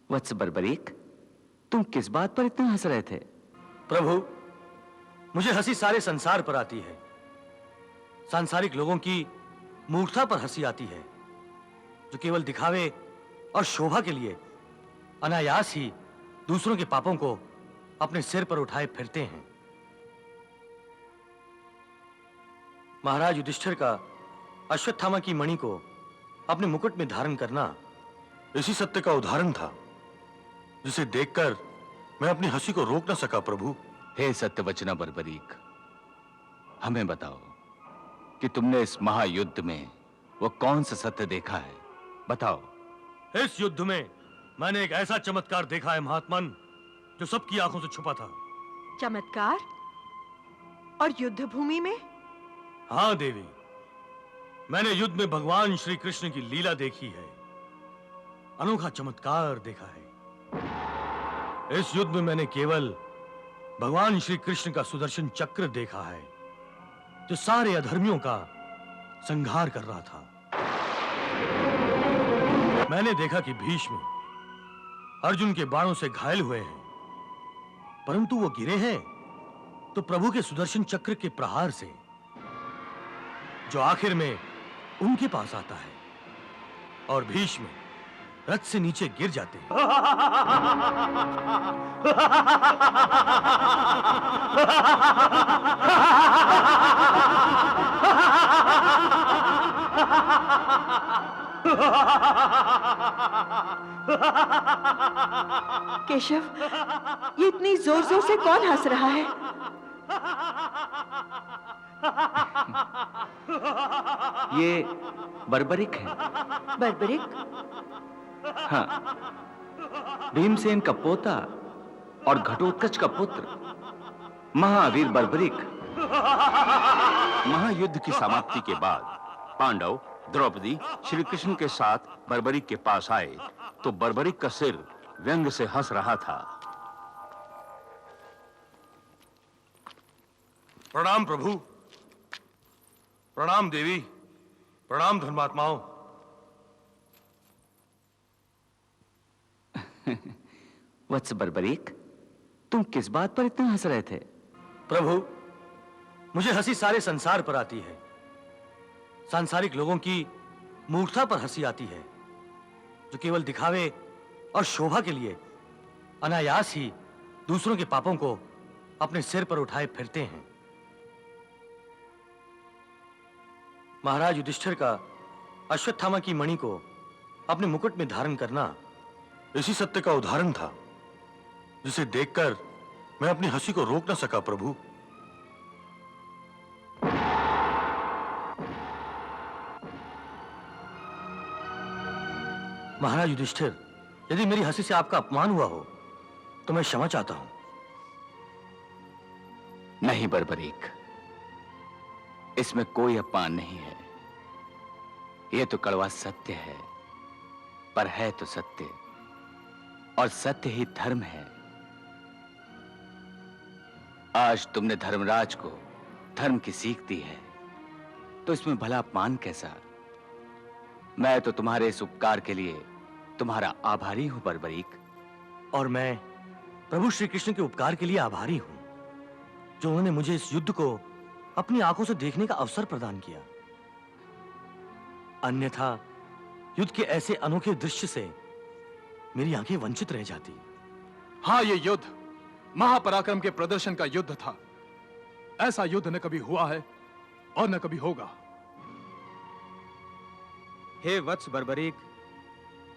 वत्स बर्बरीक, तुम किस बात पर इतना हंस रहे थे? प्रभु, मुझे हंसी सारे संसार पर आती है। सांसारिक लोगों की मूर्खता पर हंसी आती है, जो केवल दिखावे और शोभा के लिए अनायास ही दूसरों के पापों को अपने सिर पर उठाए फिरते हैं। महाराज युधिष्ठिर का अश्वत्थामा की मणि को अपने मुकुट में धारण करना इसी सत्य का उदाहरण था, जिसे देखकर मैं अपनी हंसी को रोक न सका। प्रभु, हे सत्यवचना बर्बरीक, हमें बताओ कि तुमने इस महायुद्ध में वो कौन सा सत्य देखा है? बताओ। इस युद्ध में मैंने एक ऐसा चमत्कार देखा है महात्मन, जो सबकी आंखों से छुपा था। चमत्कार? और युद्ध भूमि में? हाँ देवी, मैंने युद्ध में भगवान श्री कृष्ण की लीला देखी है, अनोखा चमत्कार देखा है। इस युद्ध में मैंने केवल भगवान श्री कृष्ण का सुदर्शन चक्र देखा है, जो सारे अधर्मियों का संहार कर रहा था। मैंने देखा कि भीष्म अर्जुन के बाणों से घायल हुए हैं, परंतु वो गिरे हैं तो प्रभु के सुदर्शन चक्र के प्रहार से, जो आखिर में उनके पास आता है, और भीष्म रथ से नीचे गिर जाते हैं। केशव, ये इतनी जोर जोर से कौन हंस रहा है? ये बर्बरीक है। बर्बरीक? हाँ, भीमसेन का पोता और घटोत्कच का पुत्र महावीर बर्बरीक। महायुद्ध की समाप्ति के बाद पांडव द्रौपदी श्री कृष्ण के साथ बर्बरीक के पास आए तो बर्बरीक का सिर व्यंग से हंस रहा था। प्रणाम प्रभु, प्रणाम देवी, प्रणाम धर्मात्माओं। वत्स बर्बरीक, तुम किस बात पर इतना हंस रहे थे? प्रभु, मुझे हंसी सारे संसार पर आती है। सांसारिक लोगों की मूर्खता पर हंसी आती है, जो केवल दिखावे और शोभा के लिए अनायास ही दूसरों के पापों को अपने सिर पर उठाए फिरते हैं। महाराज युधिष्ठिर का अश्वत्थामा की मणि को अपने मुकुट में धारण करना इसी सत्य का उदाहरण था, जिसे देखकर मैं अपनी हंसी को रोक न सका। प्रभु, महाराज युधिष्ठिर, यदि मेरी हंसी से आपका अपमान हुआ हो तो मैं क्षमा चाहता हूं। नहीं बर्बरीक, इसमें कोई अपमान नहीं है। यह तो कड़वा सत्य है, पर है तो सत्य, और सत्य ही धर्म है। आज तुमने धर्मराज को धर्म की सीख दी है, तो इसमें भला अपमान कैसा? मैं तो तुम्हारे इस उपकार के लिए तुम्हारा आभारी हूं बर्बरीक। और मैं प्रभु श्री कृष्ण के उपकार के लिए आभारी हूं, जो उन्होंने मुझे इस युद्ध को अपनी आंखों से देखने का अवसर प्रदान किया। अन्यथा युद्ध के ऐसे अनोखे दृश्य से मेरी आंखें वंचित रह जाती। हाँ, ये युद्ध महापराक्रम के प्रदर्शन का युद्ध था। ऐसा युद्ध न कभी हुआ है और न कभी होगा। हे वत्स बर्बरीक,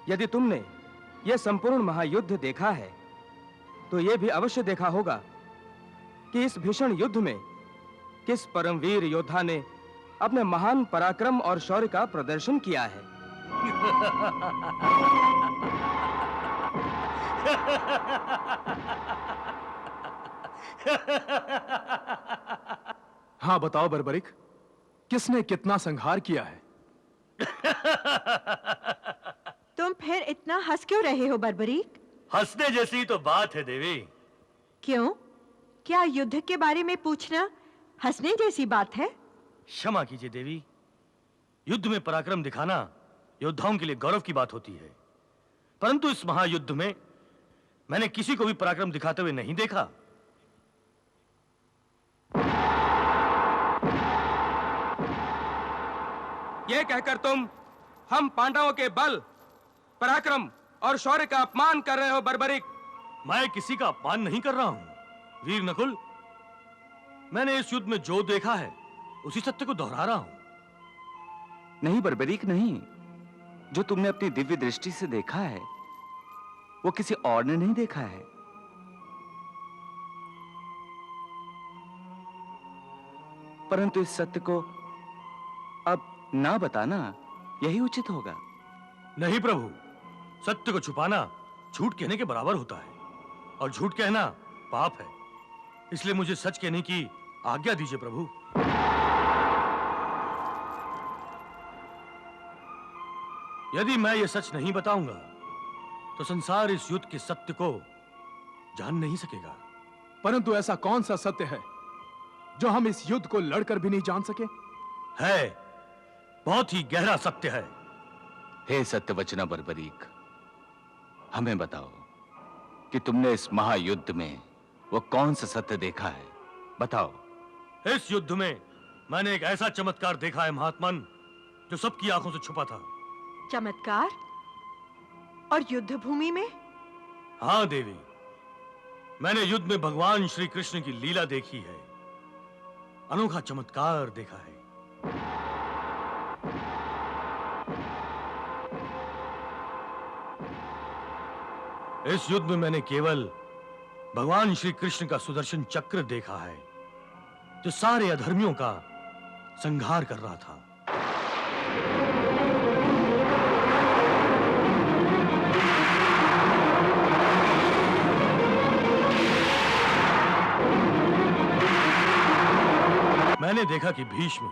यदि तुमने यह संपूर्ण महायुद्ध देखा है, तो यह भी अवश्य देखा होगा कि इस भीषण युद्ध में किस परमवीर योद्धा ने अपने महान पराक्रम और शौर्य का प्रदर्शन किया है। हाँ, बताओ बर्बरीक, किसने कितना संहार किया है? तुम फिर इतना हंस क्यों रहे हो बर्बरीक? हंसने जैसी तो बात है देवी। क्यों? क्या युद्ध के बारे में पूछना हंसने जैसी बात है? क्षमा कीजिए देवी, युद्ध में पराक्रम दिखाना योद्धाओं के लिए गौरव की बात होती है, परंतु इस महायुद्ध में मैंने किसी को भी पराक्रम दिखाते हुए नहीं देखा। यह कहकर तुम हम पांडवों के बल, पराक्रम और शौर्य का अपमान कर रहे हो बर्बरिक। मैं किसी का अपमान नहीं कर रहा हूं वीर नकुल। मैंने इस युद्ध में जो देखा है उसी सत्य को दोहरा रहा हूं। नहीं बर्बरीक नहीं, जो तुमने अपनी दिव्य दृष्टि से देखा है वो किसी और ने नहीं देखा है। परंतु इस सत्य को अब ना बताना यही उचित होगा। नहीं प्रभु, सत्य को छुपाना झूठ कहने के बराबर होता है और झूठ कहना पाप है। इसलिए मुझे सच कहने की आज्ञा दीजिए प्रभु। यदि मैं ये सच नहीं बताऊंगा तो संसार इस युद्ध के सत्य को जान नहीं सकेगा। परंतु ऐसा कौन सा सत्य है जो हम इस युद्ध को लड़कर भी नहीं जान सके? है, बहुत ही गहरा सत्य है। हे सत्यवचना बर्बरीक, हमें बताओ कि तुमने इस महायुद्ध में वो कौन सा सत्य देखा है, बताओ। इस युद्ध में मैंने एक ऐसा चमत्कार देखा है महात्मन, जो सबकी आंखों से छुपा था। चमत्कार? और युद्ध भूमि में? हाँ देवी, मैंने युद्ध में भगवान श्री कृष्ण की लीला देखी है, अनोखा चमत्कार देखा है। इस युद्ध में मैंने केवल भगवान श्री कृष्ण का सुदर्शन चक्र देखा है, जो सारे अधर्मियों का संहार कर रहा था। मैंने देखा कि भीष्म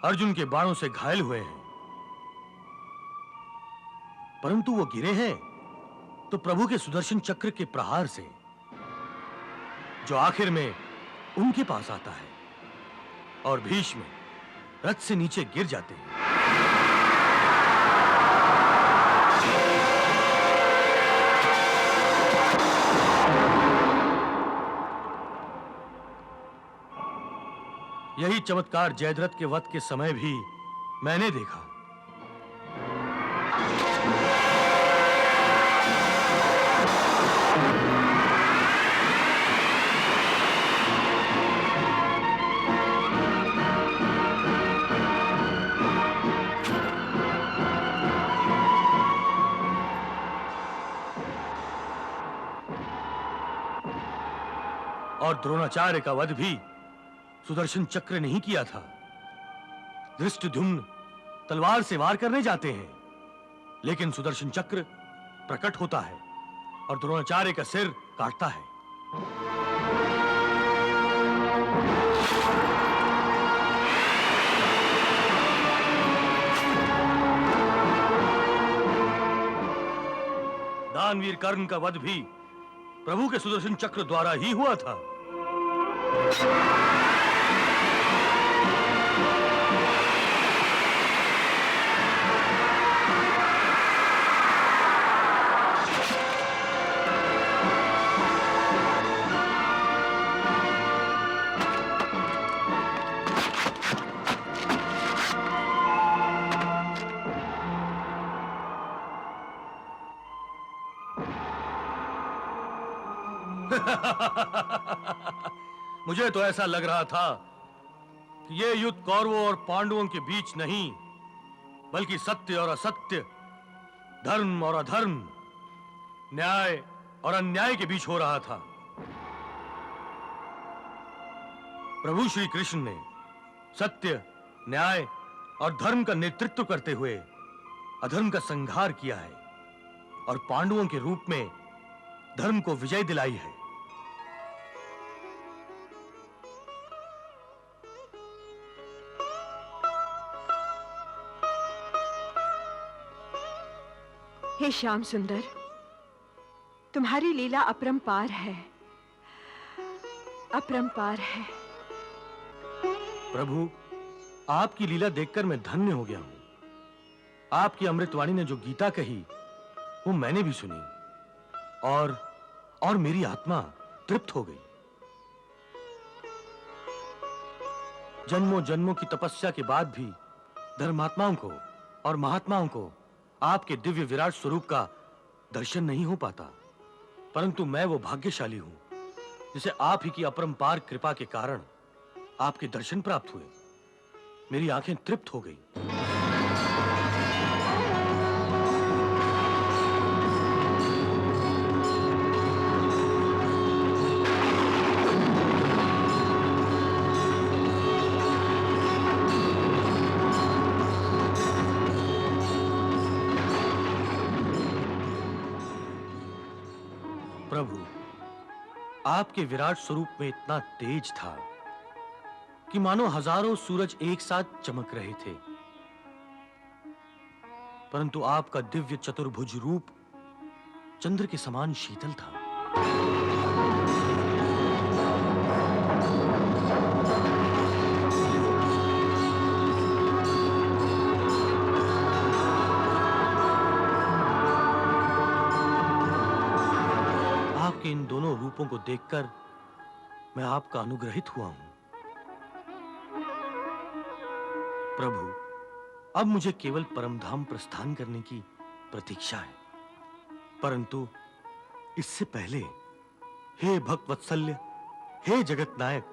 अर्जुन के बाणों से घायल हुए हैं, परंतु वो गिरे हैं तो प्रभु के सुदर्शन चक्र के प्रहार से, जो आखिर में उनके पास आता है, और भीष्म रथ से नीचे गिर जाते हैं। यही चमत्कार जयद्रथ के वध के समय भी मैंने देखा। और द्रोणाचार्य का वध भी सुदर्शन चक्र नहीं किया था। धृष्टद्युम्न तलवार से वार करने जाते हैं, लेकिन सुदर्शन चक्र प्रकट होता है और द्रोणाचार्य का सिर काटता है। दानवीर कर्ण का वध भी प्रभु के सुदर्शन चक्र द्वारा ही हुआ था। मुझे तो ऐसा लग रहा था कि ये युद्ध कौरवों और पांडवों के बीच नहीं, बल्कि सत्य और असत्य, धर्म और अधर्म, न्याय और अन्याय के बीच हो रहा था। प्रभु श्री कृष्ण ने सत्य, न्याय और धर्म का नेतृत्व करते हुए अधर्म का संहार किया है और पांडवों के रूप में धर्म को विजय दिलाई है। हे श्याम सुंदर, तुम्हारी लीला अपरंपार है, अपरंपार है। प्रभु, आपकी लीला देखकर मैं धन्य हो गया हूं। आपकी अमृतवाणी ने जो गीता कही वो मैंने भी सुनी और मेरी आत्मा तृप्त हो गई। जन्मों जन्मों की तपस्या के बाद भी धर्मात्माओं को और महात्माओं को आपके दिव्य विराट स्वरूप का दर्शन नहीं हो पाता, परंतु मैं वो भाग्यशाली हूं जिसे आप ही की अपरंपार कृपा के कारण आपके दर्शन प्राप्त हुए। मेरी आंखें तृप्त हो गई। प्रभु, आपके विराट स्वरूप में इतना तेज था कि मानो हजारों सूरज एक साथ चमक रहे थे, परंतु आपका दिव्य चतुर्भुज रूप चंद्र के समान शीतल था। आपके इन दोनों रूपों को देखकर मैं आपका अनुग्रहित हुआ हूं। प्रभु, अब मुझे केवल परमधाम प्रस्थान करने की प्रतीक्षा है, परंतु इससे पहले हे भक्तवत्सल्य, हे जगत नायक,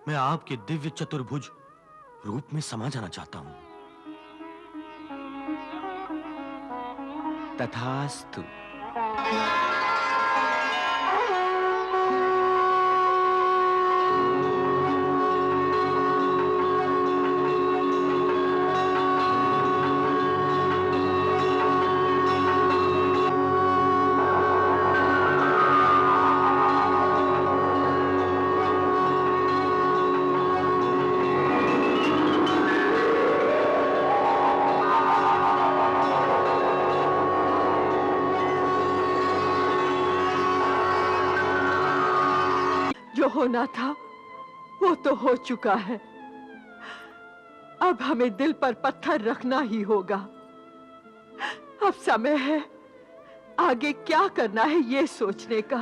मैं आपके दिव्य चतुर्भुज रूप में समा जाना चाहता हूं। तथास्तु। जो होना था वो तो हो चुका है। अब हमें दिल पर पत्थर रखना ही होगा। अब समय है आगे क्या करना है ये सोचने का।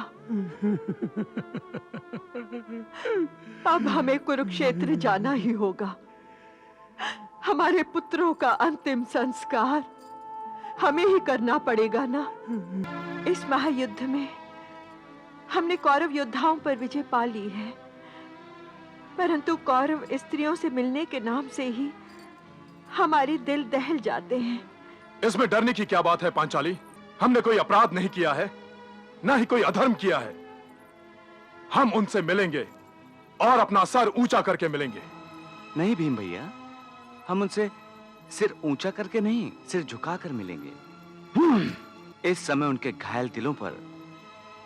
अब हमें कुरुक्षेत्र जाना ही होगा। हमारे पुत्रों का अंतिम संस्कार हमें ही करना पड़ेगा ना। इस महायुद्ध में हमने कौरव योद्धाओं पर विजय पा ली है, परंतु कौरव स्त्रियों से मिलने के नाम से ही हमारे दिल दहल जाते हैं। इसमें डरने की क्या बात है पांचाली? हमने कोई अपराध नहीं किया है, ना ही कोई अधर्म किया है। हम उनसे मिलेंगे और अपना सर ऊंचा करके मिलेंगे। नहीं भीम भैया, हम उनसे सिर ऊंचा करके नहीं, सिर झुकाकर मिलेंगे। इस समय उनके घायल दिलों पर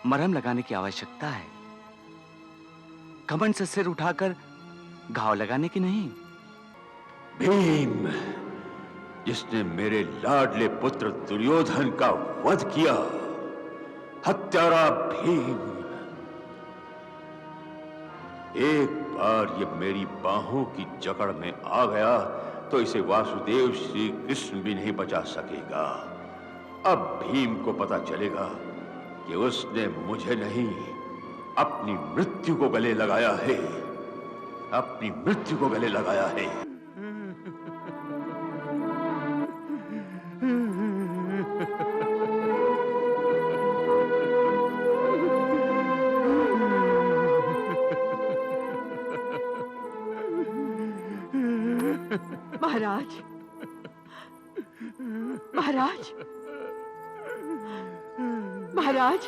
मरहम लगाने की आवश्यकता है, घमंड से सिर उठाकर घाव लगाने की नहीं। भीम, जिसने मेरे लाडले पुत्र दुर्योधन का वध किया, हत्यारा भीम, एक बार ये मेरी बाहों की जकड़ में आ गया तो इसे वासुदेव श्री कृष्ण भी नहीं बचा सकेगा। अब भीम को पता चलेगा कि उसने मुझे नहीं, अपनी मृत्यु को गले लगाया है, अपनी मृत्यु को गले लगाया है। महाराज, महाराज, महाराज,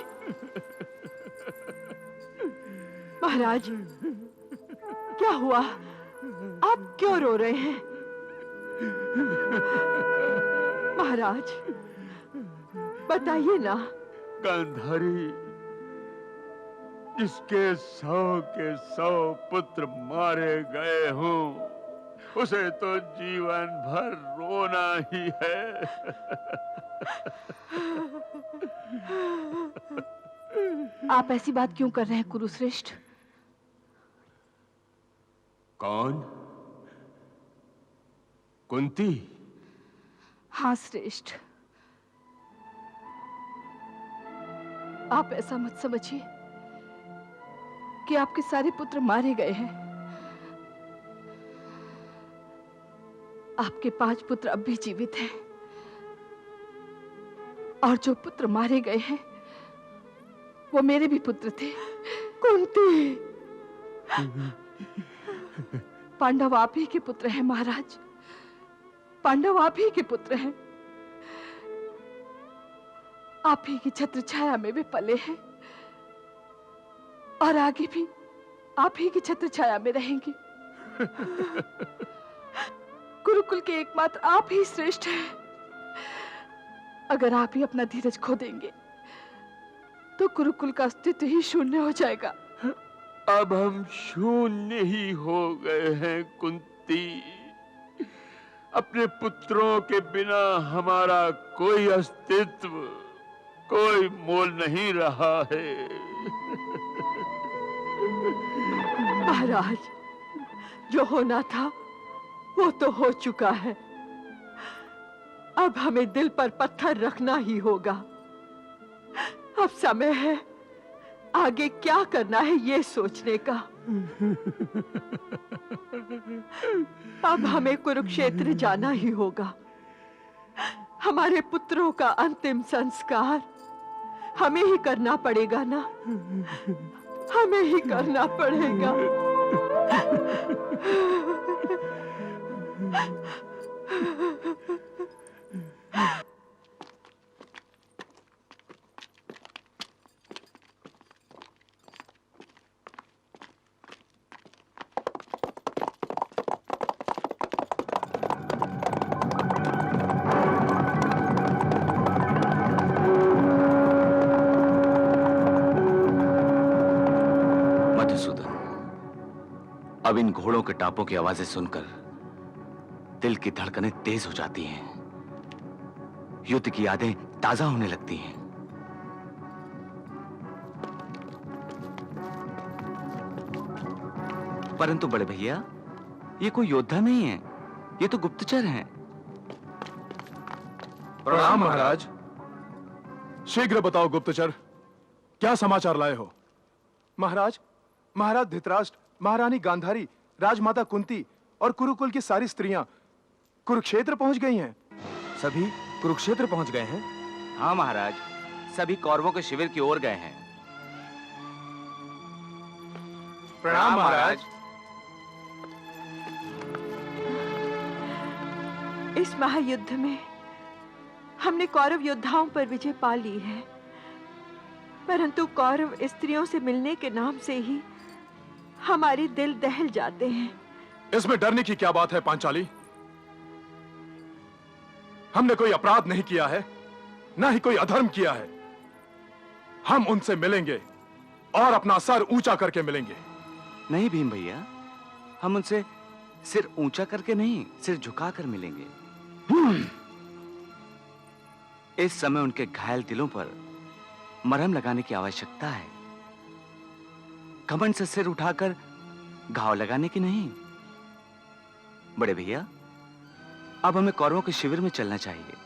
महाराज, क्या हुआ? आप क्यों रो रहे हैं? महाराज, बताइए ना। गांधारी, जिसके 100 के 100 पुत्र मारे गए हों, उसे तो जीवन भर रोना ही है। आप ऐसी बात क्यों कर रहे हैं कुरुश्रेष्ठ? कौन? कुंती? हाँ श्रेष्ठ, आप ऐसा मत समझिए कि आपके सारे पुत्र मारे गए हैं। आपके 5 पुत्र अब भी जीवित हैं, और जो पुत्र मारे गए हैं वो मेरे भी पुत्र थे। कुंती, पांडव आप ही के पुत्र हैं महाराज, पांडव आप ही के पुत्र हैं। आप ही की छत्र छाया में वे पले हैं, और आगे भी आप ही की छत्र छाया में रहेंगे। गुरुकुल के एकमात्र आप ही श्रेष्ठ हैं। अगर आप ही अपना धीरज खो देंगे तो गुरुकुल का अस्तित्व ही शून्य हो जाएगा। अब हम शून्य ही हो गए हैं कुंती। अपने पुत्रों के बिना हमारा कोई अस्तित्व, कोई मोल नहीं रहा है। महाराज, जो होना था वो तो हो चुका है। अब हमें दिल पर पत्थर रखना ही होगा। अब समय है आगे क्या करना है ये सोचने का। अब हमें कुरुक्षेत्र जाना ही होगा। हमारे पुत्रों का अंतिम संस्कार हमें ही करना पड़ेगा ना, हमें ही करना पड़ेगा। अब इन घोड़ों के टापों की आवाजें सुनकर दिल की धड़कनें तेज हो जाती हैं, युद्ध की यादें ताजा होने लगती हैं। परंतु बड़े भैया, ये कोई योद्धा नहीं है, ये तो गुप्तचर हैं। प्रणाम महाराज। शीघ्र बताओ गुप्तचर, क्या समाचार लाए हो? महाराज, महाराज धृतराष्ट्र, महारानी गांधारी, राजमाता कुंती और कुरुकुल की सारी स्त्रियां कुरुक्षेत्र पहुंच गई हैं। सभी कुरुक्षेत्र पहुंच गए हैं? हाँ महाराज, सभी कौरवों के शिविर की ओर गए हैं। प्रणाम महाराज। इस महायुद्ध में हमने कौरव योद्धाओं पर विजय पा ली है, परंतु कौरव स्त्रियों से मिलने के नाम से ही हमारे दिल दहल जाते हैं। इसमें डरने की क्या बात है पांचाली? हमने कोई अपराध नहीं किया है, ना ही कोई अधर्म किया है। हम उनसे मिलेंगे और अपना सर ऊंचा करके मिलेंगे। नहीं भीम भैया, हम उनसे सिर ऊंचा करके नहीं, सिर झुकाकर मिलेंगे। इस समय उनके घायल दिलों पर मरहम लगाने की आवश्यकता है, घमंड से सिर उठाकर घाव लगाने की नहीं। बड़े भैया, अब हमें कौरवों के शिविर में चलना चाहिए।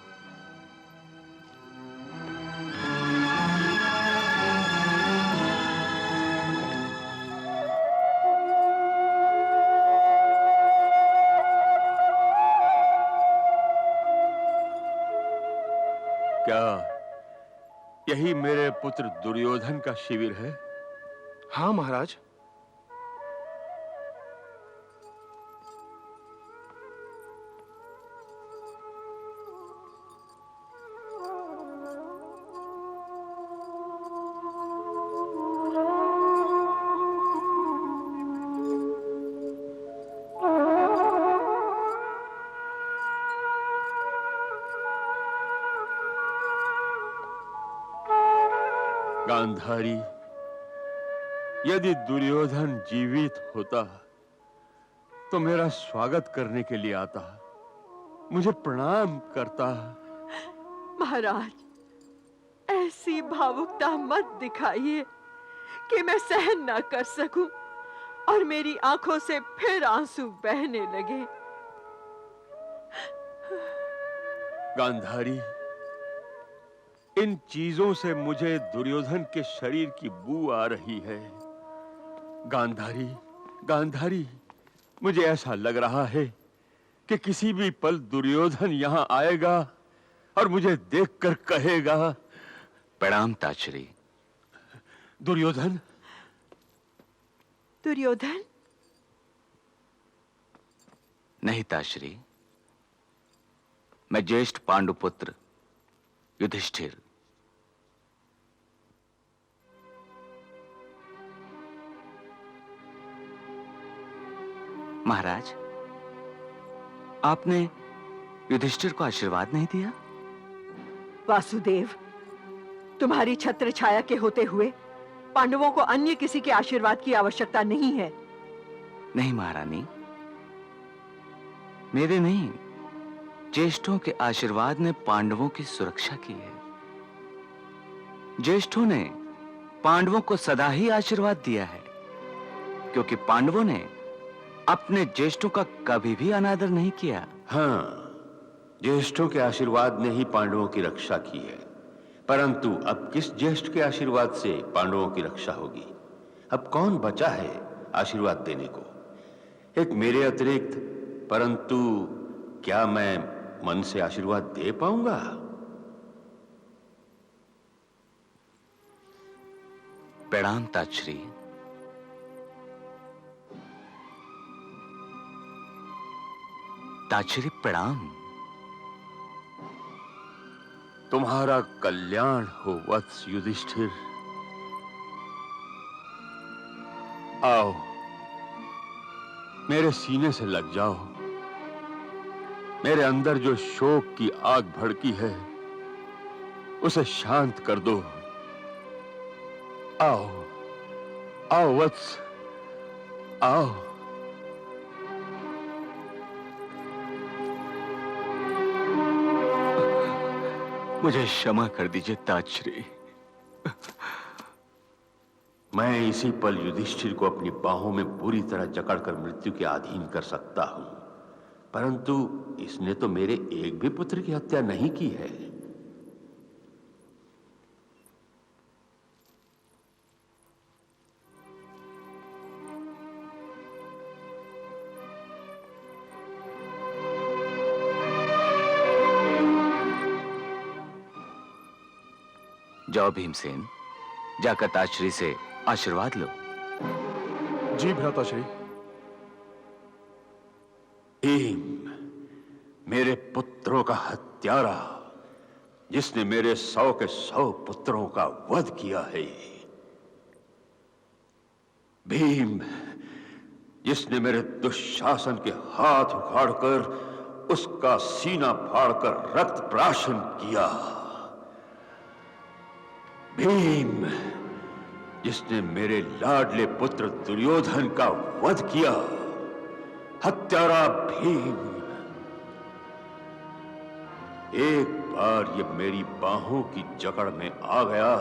क्या यही मेरे पुत्र दुर्योधन का शिविर है? हाँ महाराज। गांधारी, यदि दुर्योधन जीवित होता तो मेरा स्वागत करने के लिए आता, मुझे प्रणाम करता। महाराज, ऐसी भावुकता मत दिखाइए कि मैं सहन ना कर सकूं और मेरी आंखों से फिर आंसू बहने लगे। गांधारी, इन चीजों से मुझे दुर्योधन के शरीर की बू आ रही है। गांधारी, गांधारी, मुझे ऐसा लग रहा है कि किसी भी पल दुर्योधन यहां आएगा और मुझे देखकर कहेगा, प्रणाम ताश्री। दुर्योधन। दुर्योधन? नहीं ताश्री, मैं ज्येष्ठ पांडुपुत्र युधिष्ठिर। महाराज, आपने युधिष्ठिर को आशीर्वाद नहीं दिया? वासुदेव, तुम्हारी छत्र छाया के होते हुए पांडवों को अन्य किसी के आशीर्वाद की आवश्यकता नहीं है। नहीं महारानी, मेरे नहीं, ज्येष्ठों के आशीर्वाद ने पांडवों की सुरक्षा की है। ज्येष्ठों ने पांडवों को सदा ही आशीर्वाद दिया है, क्योंकि पांडवों ने अपने ज्येष्ठों का कभी भी अनादर नहीं किया। हाँ, ज्येष्ठों के आशीर्वाद ने ही पांडवों की रक्षा की है, परंतु अब किस ज्येष्ठ के आशीर्वाद से पांडवों की रक्षा होगी? अब कौन बचा है आशीर्वाद देने को? एक मेरे अतिरिक्त। परंतु क्या मैं मन से आशीर्वाद दे पाऊंगा? प्रणाम ताश्री। ताश्री प्रणाम। तुम्हारा कल्याण हो वत्स युधिष्ठिर। आओ, मेरे सीने से लग जाओ। मेरे अंदर जो शोक की आग भड़की है उसे शांत कर दो। आओ, आओ वत्स, आओ। मुझे क्षमा कर दीजिए ताश्री। मैं इसी पल युधिष्ठिर को अपनी बाहों में बुरी तरह जकड़कर मृत्यु के अधीन कर सकता हूं, परंतु इसने तो मेरे एक भी पुत्र की हत्या नहीं की है। जाओ भीमसेन, जाकर ताश्री से आशीर्वाद लो। जी भ्राताश्री। भीम, मेरे पुत्रों का हत्यारा, जिसने मेरे 100 के 100 पुत्रों का वध किया है। भीम, जिसने मेरे दुशासन के हाथ उखाड़कर उसका सीना फाड़कर रक्त प्राशन किया। भीम, जिसने मेरे लाडले पुत्र दुर्योधन का वध किया। हत्यारा भीम, एक बार ये मेरी बाहों की जकड़ में आ गया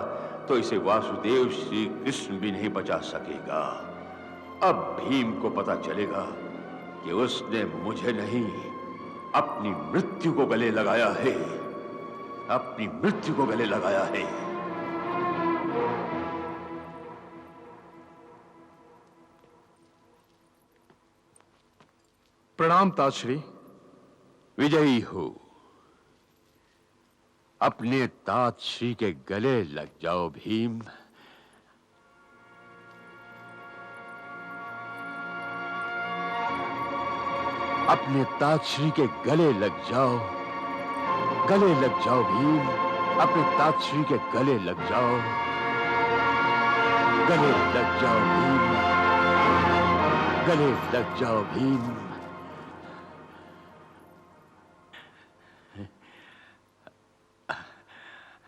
तो इसे वासुदेव श्री कृष्ण भी नहीं बचा सकेगा। अब भीम को पता चलेगा कि उसने मुझे नहीं, अपनी मृत्यु को गले लगाया है। अपनी मृत्यु को गले लगाया है। प्रणाम ताश्री। विजयी हो। अपने तात श्री के गले लग जाओ भीम। अपने तात श्री के गले लग जाओ। गले लग जाओ भीम। अपने तात श्री के गले लग जाओ। गले लग जाओ भीम। गले लग जाओ भीम।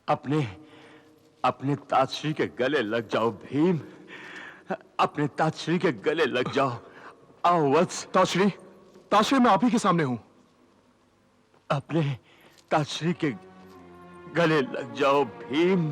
अपने तातश्री के गले लग जाओ भीम। अपने तातश्री के गले लग जाओ। आओ वत्स। ताश्री, ताश्री, मैं आप ही के सामने हूं। अपने तातश्री के गले लग जाओ भीम।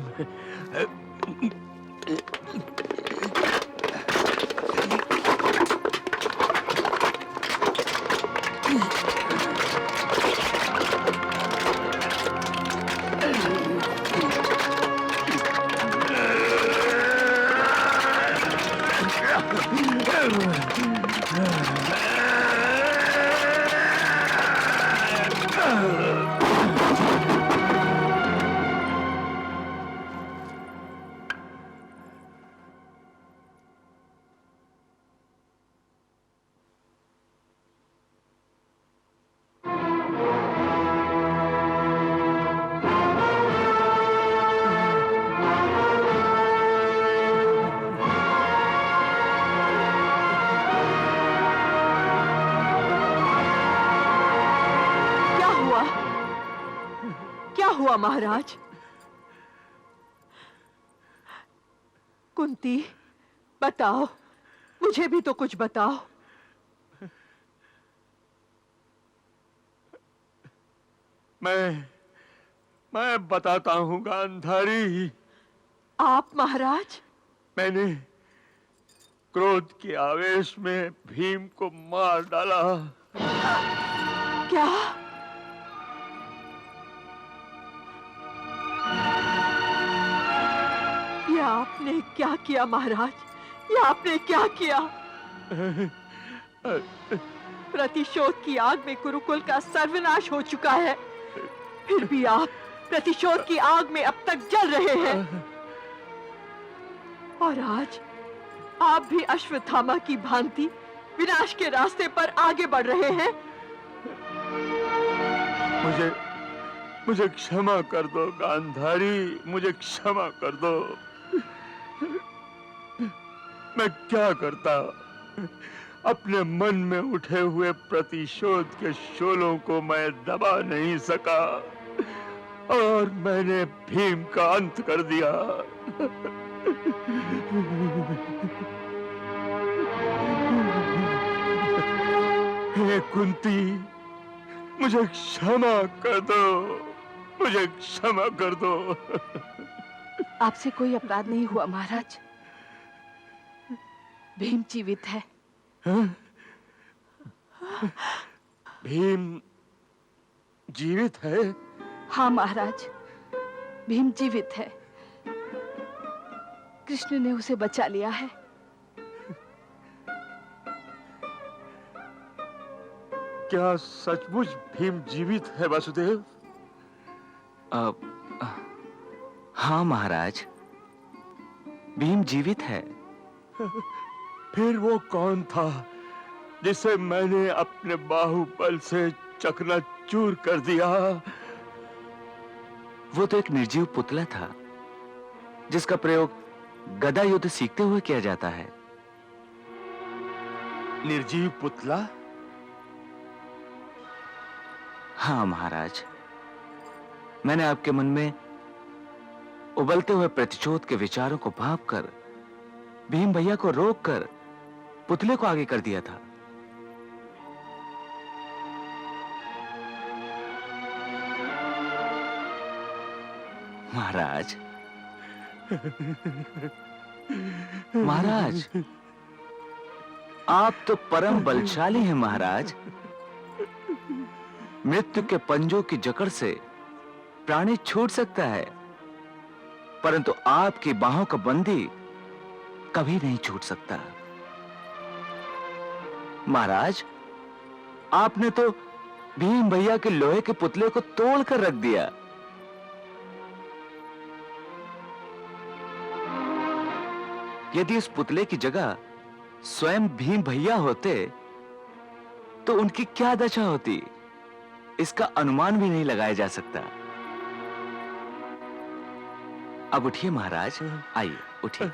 हुआ महाराज? कुंती, बताओ, मुझे भी तो कुछ बताओ। मैं बताता हूं गांधारी। आप महाराज? मैंने क्रोध के आवेश में भीम को मार डाला। क्या? ये आपने क्या किया महाराज? ये आपने क्या किया? प्रतिशोध की आग में कुरुकुल का सर्वनाश हो चुका है, फिर भी आप प्रतिशोध की आग में अब तक जल रहे हैं। और आज आप भी अश्वत्थामा की भांति विनाश के रास्ते पर आगे बढ़ रहे हैं। मुझे क्षमा कर दो गांधारी, मुझे क्षमा कर दो। मैं क्या करता, अपने मन में उठे हुए प्रतिशोध के शोलों को मैं दबा नहीं सका और मैंने भीम का अंत कर दिया। हे कुंती, मुझे क्षमा कर दो, मुझे क्षमा कर दो। आपसे कोई अपराध नहीं हुआ महाराज। भीम जीवित है। भीम जीवित है? हाँ महाराज, भीम जीवित है। कृष्ण ने उसे बचा लिया है। क्या सचमुच भीम जीवित है वासुदेव? हाँ महाराज, भीम जीवित है। फिर वो कौन था जिसे मैंने अपने बाहुबल से चकनाचूर कर दिया? वो तो एक निर्जीव पुतला था जिसका प्रयोग गदा युद्ध सीखते हुए किया जाता है। निर्जीव पुतला? हाँ महाराज, मैंने आपके मन में उबलते हुए प्रतिशोध के विचारों को भांपकर भीम भैया को रोककर पुतले को आगे कर दिया था। महाराज, महाराज, आप तो परम बलशाली हैं महाराज। मृत्यु के पंजों की जकड़ से प्राणी छूट सकता है, परंतु आपकी बाहों का बंदी कभी नहीं छूट सकता। महाराज, आपने तो भीम भैया के लोहे के पुतले को तोड़कर रख दिया। यदि उस पुतले की जगह स्वयं भीम भैया होते तो उनकी क्या दशा होती, इसका अनुमान भी नहीं लगाया जा सकता। अब उठिए महाराज, आइए उठिए,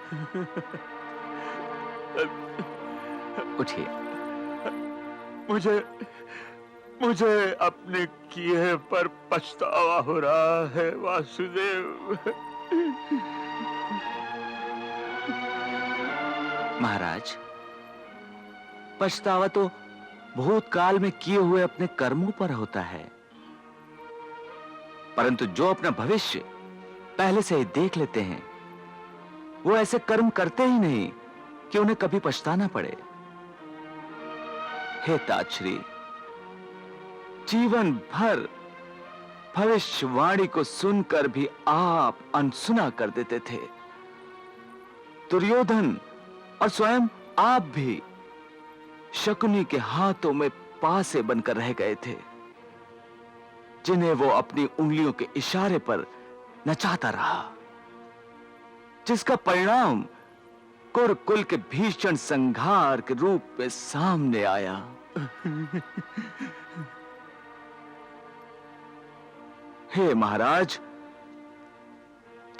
उठिए। मुझे अपने किए पर पछतावा हो रहा है वासुदेव। महाराज, पछतावा तो भूतकाल में किए हुए अपने कर्मों पर होता है, परंतु जो अपना भविष्य पहले से ही देख लेते हैं, वो ऐसे कर्म करते ही नहीं कि उन्हें कभी पछताना पड़े। हे ताजश्री, जीवन भर भविष्यवाणी को सुनकर भी आप अनसुना कर देते थे। दुर्योधन और स्वयं आप भी शकुनी के हाथों में पासे बनकर रह गए थे, जिन्हें वो अपनी उंगलियों के इशारे पर नचाता रहा, जिसका परिणाम कुरुकुल के भीषण संहार के रूप में सामने आया। हे महाराज,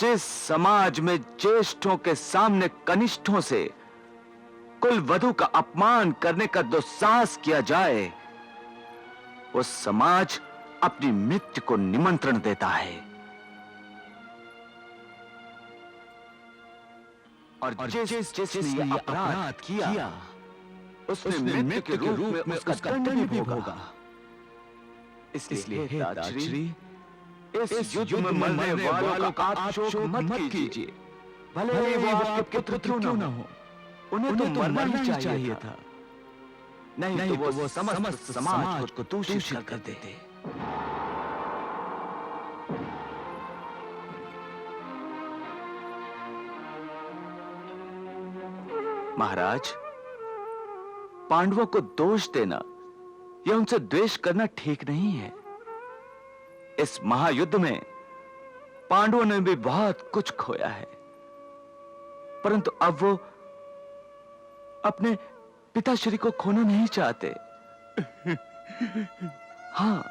जिस समाज में ज्येष्ठों के सामने कनिष्ठों से कुल वधु का अपमान करने का दुस्साहस किया जाए, वो समाज अपनी मृत्यु को निमंत्रण देता है। और जिसने ये अपराध किया उसने मृत्यु के रूप में उसका दंड भी भोगा। इसलिए हे ताजश्री, इस युद्ध में मरने वालों का आप शोक मत कीजिए, भले ही वो आपके पुत्र क्यों ना हो। उन्हें तो मरना ही चाहिए था, नहीं तो वो समस्त समाज को दूषित कर देते। महाराज, पांडवों को दोष देना या उनसे द्वेष करना ठीक नहीं है। इस महायुद्ध में पांडवों ने भी बहुत कुछ खोया है, परंतु अब वो अपने पिताश्री को खोना नहीं चाहते। हाँ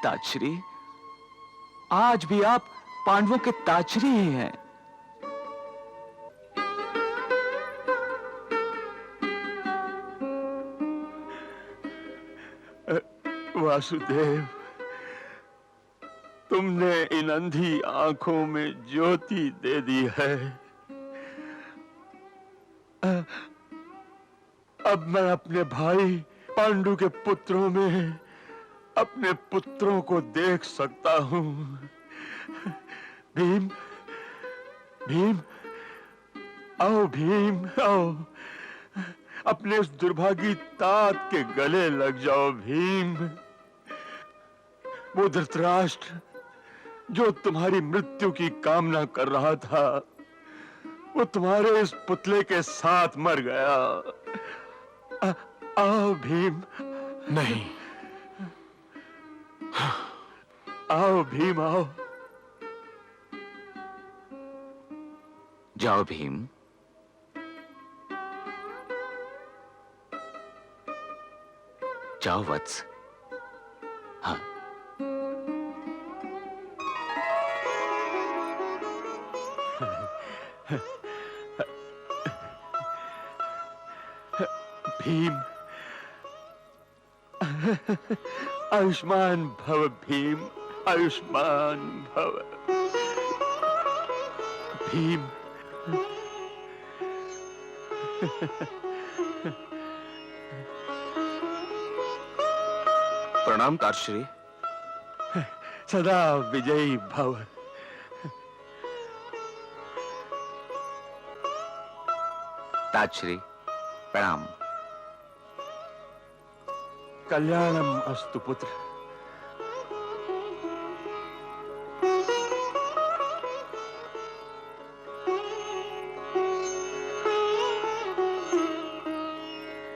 ताजश्री, आज भी आप पांडवों के ताजश्री ही हैं। वासुदेव, तुमने इन अंधी आंखों में ज्योति दे दी है। अब मैं अपने भाई पांडु के पुत्रों में अपने पुत्रों को देख सकता हूं। भीम, भीम, आओ भीम, आओ, अपने उस दुर्भागी तात के गले लग जाओ भीम। वो धृतराष्ट्र जो तुम्हारी मृत्यु की कामना कर रहा था, वो तुम्हारे इस पुतले के साथ मर गया। आओ भीम। नहीं। आओ भीम, आओ। जाओ भीम। जाओ वत्स। हाँ। भीम, आयुष्मान भव भीम, आयुष्मान भव। भीम, प्रणाम ताजश्री। सदा विजयी भव। ताजश्री प्रणाम। कल्याणम अस्तु पुत्र।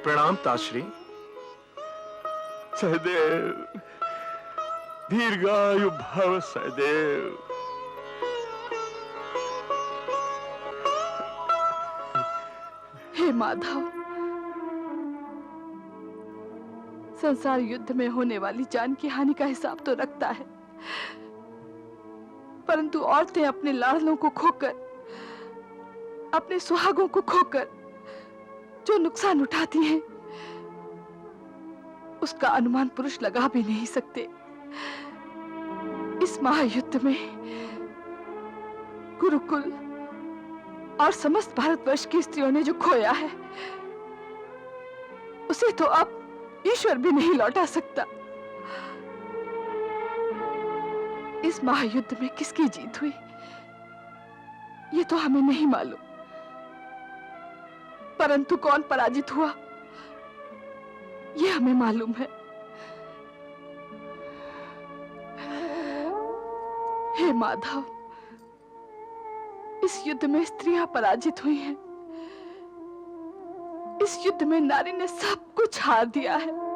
प्रणाम ताजश्री। सहदेव, दीर्घायु भव सहदेव। हे माधव, संसार युद्ध में होने वाली जान की हानि का हिसाब तो रखता है, परंतु औरतें अपने लाड़लों को खोकर, अपने सुहागों को खोकर जो नुकसान उठाती हैं, उसका अनुमान पुरुष लगा भी नहीं सकते। इस महायुद्ध में गुरुकुल और समस्त भारतवर्ष की स्त्रियों ने जो खोया है, उसे तो अब ईश्वर भी नहीं लौटा सकता। इस महायुद्ध में किसकी जीत हुई, ये तो हमें नहीं मालूम, परंतु कौन पराजित हुआ, ये हमें मालूम है। हे माधव, इस युद्ध में स्त्रियां पराजित हुई हैं। इस युद्ध में नारी ने सब कुछ हार दिया है।